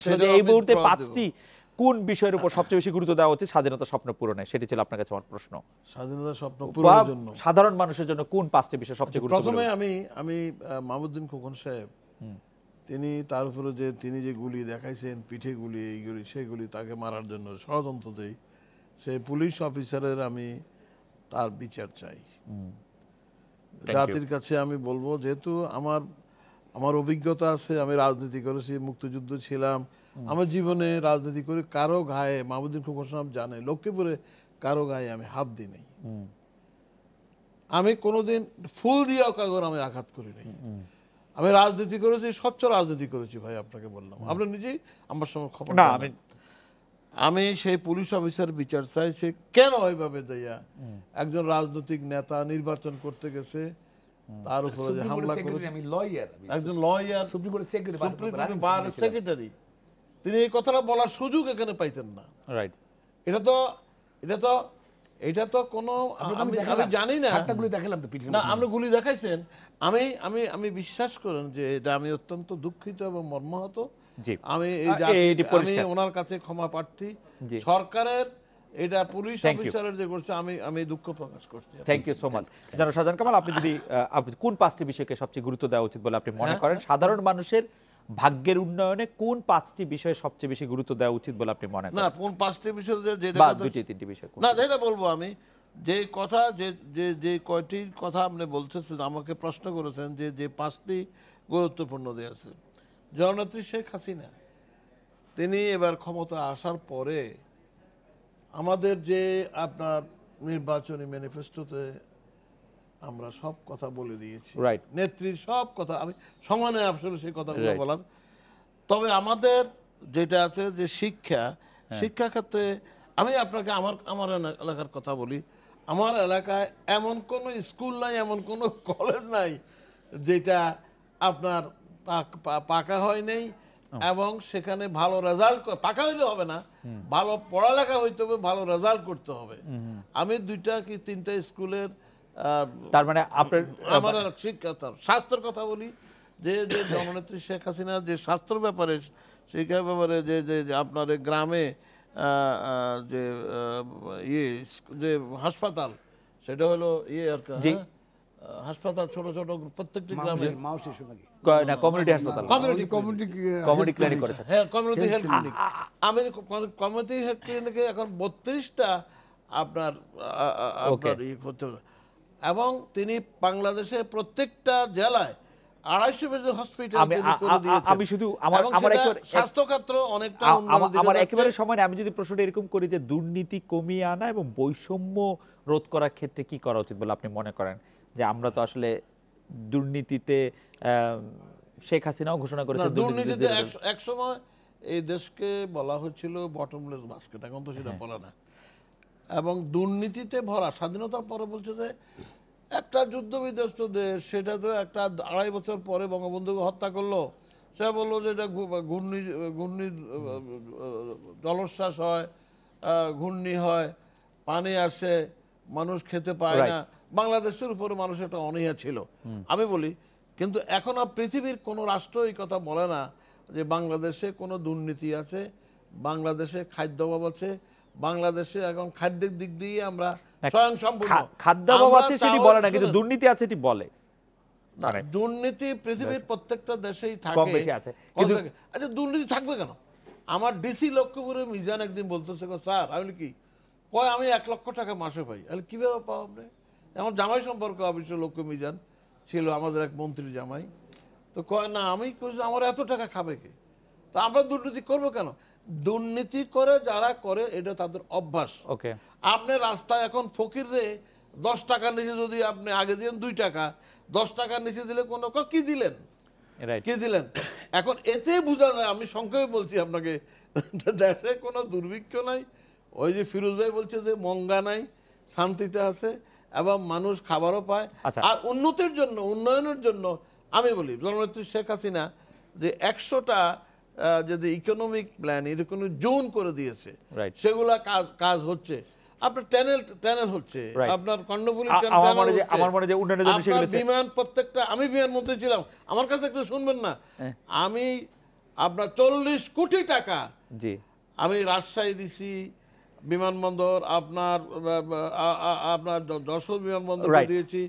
হচ্ছে যে এই মুহূর্তে পাঁচটি কোন বিষয়ের উপর সবচেয়ে বেশি গুরুত্ব দেওয়া উচিত স্বাধীনতা স্বপ্ন পূরণে, সেটি ছিল আপনার কাছে আমার প্রশ্ন। স্বাধীনতা স্বপ্ন পূরণের জন্য সাধারণ মানুষের জন্য কোন পাঁচটি বিষয় সবচেয়ে গুরুত্বপূর্ণ? প্রথমে আমি মাহমুদ্দিন খোকন সাহেব, তিনি তার উপরে যে তিনি যে গুলি দেখাইছেন, পিঠে গুলি, এইগুলি সেগুলি, তাকে মারার জন্য ষড়যন্ত্র দেই, সেই পুলিশ অফিসারের আমি তার বিচার চাই। জাতির কাছে আমি বলবো, যেহেতু আমার অভিজ্ঞতা আছে, আমি রাজনীতি করেছি, মুক্তিযুদ্ধ ছিলাম, আমার জীবনে রাজনীতি করে কারো গায়ে, মাহমুদ্দিন খোকন সাহেব জানে, লক্ষ্মীপুরে কারো গায়ে আমি হাত দিই নাই, আমি কোনোদিন ফুল দিয়েও কাগর আমি আঘাত করি নাই। আমি রাজনীতি করেছি, স্বচ্ছ রাজনীতি করেছি ভাই, আপনাকে বললাম, আপনি নিজেই আমার সঙ্গে খবর না। আমি সেই পুলিশ অফিসার বিচার চাই, সে কেন ওইভাবে দেয়া একজন রাজনৈতিক নেতা নির্বাচন করতে গেছে, তার উপরে যে হামলা করে, একজন লয়ার, সুপ্রিম কোর্টের সেক্রেটারি, তিনি এই কথাটা বলার সুযোগ এখানে পাইতেন না। রাইট, এটা তো কোনো, আমি জানি না, না আমরা গুলি দেখাইছেন, আমি বিশ্বাস করেন যে এটা আমি অত্যন্ত দুঃখিত এবং মর্মাহত। আমি ওনার কাছে ক্ষমা প্রার্থী। সরকারের এটা পুলিশ অফিসারের যে করছে, আমি দুঃখ প্রকাশ করছি। Thank you so much. জনাব শাহজাহান কামাল, আপনি যদি কোন পাঁচটি বিষয়কে সবচেয়ে গুরুত্ব দেওয়া উচিত বলে আপনি মনে করেন? সাধারণ মানুষের ভাগ্যের উন্নয়নে কোন পাঁচটি বিষয়ে সবচেয়ে বেশি গুরুত্ব দেওয়া উচিত বলে আপনি মনে করেন? না, কোন পাঁচটি বিষয়, বা দুটি তিনটি বিষয়, না যেটা বলবো আমি, যে কথা যে কয়টির কথা আপনি বলতেছেন, আমাকে প্রশ্ন করেছেন যে পাঁচটি গুরুত্বপূর্ণ দিয়েছে। জননেত্রী শেখ হাসিনা, তিনি এবার ক্ষমতা আসার পরে আমাদের যে আপনার নির্বাচনী ম্যানিফেস্টোতে আমরা সব কথা বলে দিয়েছি, নেত্রীর সব কথা, আমি সমানে আসলে সেই কথাগুলো বলার। তবে আমাদের যেটা আছে যে শিক্ষা ক্ষেত্রে, আমি আপনাকে আমার এলাকার কথা বলি, আমার এলাকায় এমন কোনো স্কুল নাই, এমন কোনো কলেজ নাই যেটা আপনার পাকা হয় নাই, এবং সেখানে ভালো রেজাল্ট, পাকা হইলে হবে না, ভালো পড়ালেখা হইতে হবে, ভালো রেজাল্ট করতে হবে। আমি 2টা কি 3টা স্কুলের, তার মানে আমার শিক্ষা, স্বাস্থ্যের কথা বলি, যে জননেত্রী শেখ হাসিনা যে স্বাস্থ্যের ব্যাপারে, শিক্ষার ব্যাপারে, যে আপনার গ্রামে যে হাসপাতাল, সেটা হলো আর কি হাসপাতাল, ছোট ছোট প্রত্যেকটি গ্রামে কমিউনিটি হাসপাতাল, কমিউনিটি ক্লিনিক করেছে। হ্যাঁ, কমিউনিটি হেলথ ক্লিনিক। আমি কমিউনিটি হেলথ ক্লিনিকে এখন 32টা আপনার করতে হবে, এবং তিনি বাংলাদেশে প্রত্যেকটা জেলায় 250 বেডের হসপিটাল করে দিয়েছেন। আমি শুধু আমার স্বাস্থ্য ক্ষেত্র অনেকটা আমার একেবারে সময় আমি যদি প্রশ্নটা এরকম করি যে দুর্নীতি কমিয়ে আনা এবং বৈষম্য রোধ করার ক্ষেত্রে কি করা উচিত বলে আপনি মনে করেন? যে আমরা তো আসলে দুর্নীতিতে, শেখ হাসিনাও ঘোষণা করেছে দুর্নীতিতে এক সময় এই দেশকে বলা হচ্ছিল বটমলেস বাস্কেট, এখন তো সেটা বলা না, এবং দুর্নীতিতে ভরা। স্বাধীনতার পরে বলছে যে একটা যুদ্ধ বিধ্বস্ত দেশ, সেটা তো একটা 2.5 বছর পরে বঙ্গবন্ধুকে হত্যা করলো, সে বললো যে এটা ঘূর্ণি জলোচ্ছ্বাস হয়, ঘূর্ণি হয়, পানি আসে, মানুষ খেতে পায় না, বাংলাদেশের উপরে মানুষের একটা অনীহা ছিল। আমি বলি, কিন্তু এখন আর পৃথিবীর কোনো রাষ্ট্র এই কথা বলে না যে বাংলাদেশে কোনো দুর্নীতি আছে, বাংলাদেশে খাদ্যাভাব আছে, বাংলাদেশে এখন খাদ্যের দিক দিয়ে আমরা স্বয়ংসম্পূর্ণ। খাদ্যাভাব আছে সেটি বলে না, কিন্তু দুর্নীতি আছে এটি বলে। দুর্নীতি পৃথিবীর প্রত্যেকটা দেশেই থাকে। আচ্ছা, দুর্নীতি থাকবে কেন? আমার ডিসি লক্ষ্মীপুরে মিজান একদিন বলতেছে, স্যার আমি কি কয়, আমি 1 লক্ষ টাকা মাসে পাই। কিভাবে পাও আপনি? আমার জামাই সম্পর্ক অবশ্য লক্ষ্য মিজান ছিল, আমাদের এক মন্ত্রীর জামাই। তো কয় না, আমি আমার এত টাকা খাবে কে? তো আমরা দুর্নীতি করবো কেন? দুর্নীতি করে যারা করে, এটা তাদের অভ্যাস। আপনি রাস্তায় এখন ফকিরে 10 টাকার নিচে যদি আপনি আগে দিলেন 2 টাকা, 10 টাকার নিচে দিলে কোনো কি দিলেন, কি দিলেন? এখন এতে বোঝা যায়, আমি সংক্ষেপে বলছি আপনাকে, দেশে কোনো দুর্ভিক্ষ নাই, ওই যে ফিরোজ ভাই বলছে যে মঙ্গা নাই, শান্তিতে আছে, এবং মানুষ খাবারও পায়। আর উন্নয়নের জন্য আমি বলি, জননেত্রী শেখ হাসিনা যে 100টা যদি ইকোনমিক প্ল্যান এরকম জোন করে দিয়েছে, সেগুলা কাজ হচ্ছে। আপনার টানেল হচ্ছে, আপনার কর্ণফুলী বিমান, প্রত্যেকটা, আমি বিমান মন্ত্রী ছিলাম, আমার কাছে একটু শুনবেন না, আমি আপনার 40 কোটি টাকা জি আমি রাজশাহী দিছি বিমানবন্দর, আপনার আপনার যশোর বিমানবন্দর Right. দিয়েছি,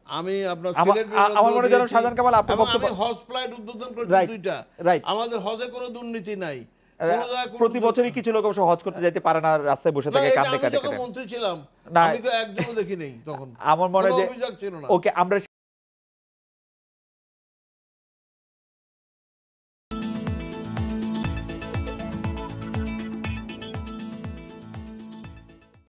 আমি আপনার আমার সিলেট আমার মনে হয় যেন দিয়েছি, শাহজাহান কামাল আপনার এবং বক্তব্য আমি হজ ফ্লাইট উদ্বোধন করেছি Right. 2টা। Right. আমাদের হজে কোনো দুর্নীতি নাই, কোনো জায়গায় কোনো প্রতি বছরই কিছু লোক অবশ্য হজ করতে যাইতে পারে না, রাস্তায় বসে না, থাকে এটা কান্দে আমি কাটে যখন কাটে। মন্ত্রী ছিলাম না, আমি তো একজনও দেখি নেই তখন, আমার মনে হয় কোনো যে অভিযোগ ছিল না। ওকে আমরা